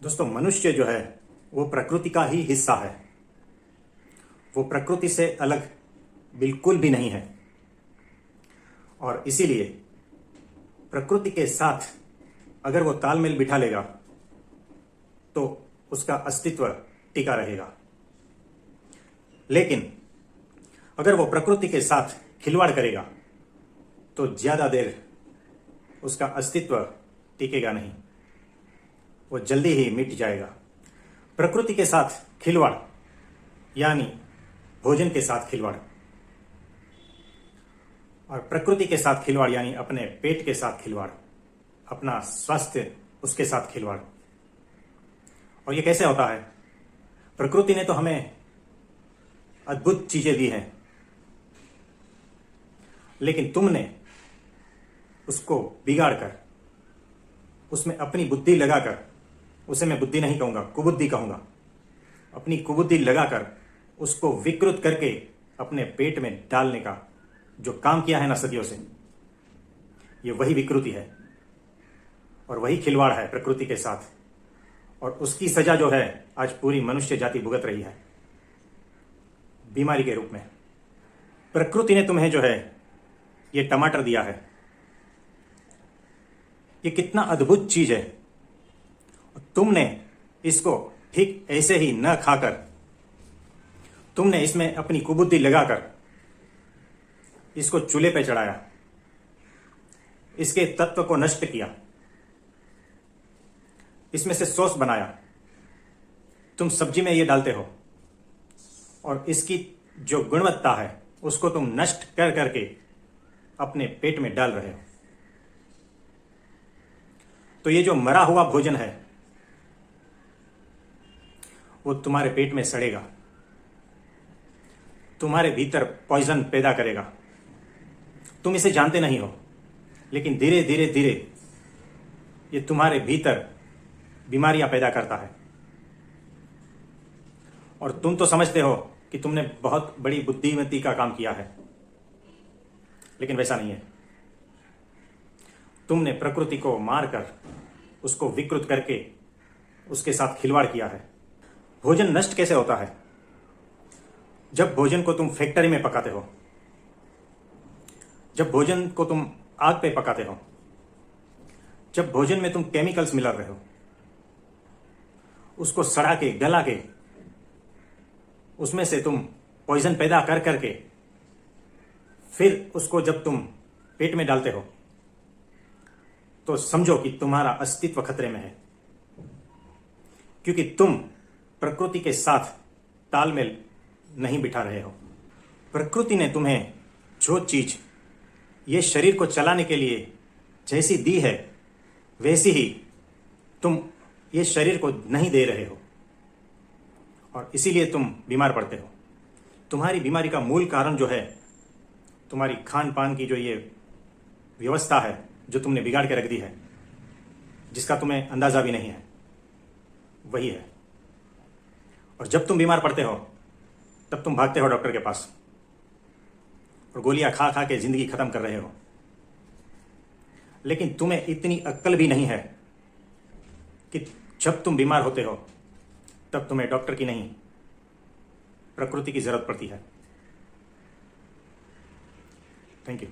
दोस्तों, मनुष्य जो है वो प्रकृति का ही हिस्सा है। वो प्रकृति से अलग बिल्कुल भी नहीं है और इसीलिए प्रकृति के साथ अगर वो तालमेल बिठा लेगा तो उसका अस्तित्व टिका रहेगा। लेकिन अगर वो प्रकृति के साथ खिलवाड़ करेगा तो ज्यादा देर उसका अस्तित्व टिकेगा नहीं, वो जल्दी ही मिट जाएगा। प्रकृति के साथ खिलवाड़ यानी भोजन के साथ खिलवाड़, और प्रकृति के साथ खिलवाड़ यानी अपने पेट के साथ खिलवाड़, अपना स्वास्थ्य उसके साथ खिलवाड़। और ये कैसे होता है? प्रकृति ने तो हमें अद्भुत चीजें दी हैं, लेकिन तुमने उसको बिगाड़कर, उसमें अपनी बुद्धि लगाकर, उसे मैं बुद्धि नहीं कहूंगा, कुबुद्धि कहूंगा, अपनी कुबुद्धि लगाकर उसको विकृत करके अपने पेट में डालने का जो काम किया है ना सदियों से, ये वही विकृति है और वही खिलवाड़ है प्रकृति के साथ। और उसकी सजा जो है आज पूरी मनुष्य जाति भुगत रही है बीमारी के रूप में। प्रकृति ने तुम्हें जो है ये टमाटर दिया है, ये कितना अद्भुत चीज है। तुमने इसको ठीक ऐसे ही न खाकर, तुमने इसमें अपनी कुबुद्धि लगाकर इसको चूल्हे पे चढ़ाया, इसके तत्व को नष्ट किया, इसमें से सॉस बनाया, तुम सब्जी में ये डालते हो और इसकी जो गुणवत्ता है उसको तुम नष्ट कर करके अपने पेट में डाल रहे हो। तो ये जो मरा हुआ भोजन है वो तुम्हारे पेट में सड़ेगा, तुम्हारे भीतर पॉइजन पैदा करेगा। तुम इसे जानते नहीं हो, लेकिन धीरे धीरे धीरे ये तुम्हारे भीतर बीमारियां पैदा करता है। और तुम तो समझते हो कि तुमने बहुत बड़ी बुद्धिमती का काम किया है, लेकिन वैसा नहीं है। तुमने प्रकृति को मारकर, उसको विकृत करके उसके साथ खिलवाड़ किया है। भोजन नष्ट कैसे होता है? जब भोजन को तुम फैक्ट्री में पकाते हो, जब भोजन को तुम आग पे पकाते हो, जब भोजन में तुम केमिकल्स मिला रहे हो, उसको सड़ा के गला के उसमें से तुम पॉइजन पैदा कर करके फिर उसको जब तुम पेट में डालते हो तो समझो कि तुम्हारा अस्तित्व खतरे में है, क्योंकि तुम प्रकृति के साथ तालमेल नहीं बिठा रहे हो। प्रकृति ने तुम्हें जो चीज ये शरीर को चलाने के लिए जैसी दी है वैसी ही तुम ये शरीर को नहीं दे रहे हो और इसीलिए तुम बीमार पड़ते हो। तुम्हारी बीमारी का मूल कारण जो है तुम्हारी खान पान की जो ये व्यवस्था है जो तुमने बिगाड़ के रख दी है, जिसका तुम्हें अंदाजा भी नहीं है, वही है। और जब तुम बीमार पड़ते हो तब तुम भागते हो डॉक्टर के पास और गोलियां खा खा के जिंदगी खत्म कर रहे हो। लेकिन तुम्हें इतनी अक्ल भी नहीं है कि जब तुम बीमार होते हो तब तुम्हें डॉक्टर की नहीं, प्रकृति की जरूरत पड़ती है। Thank you.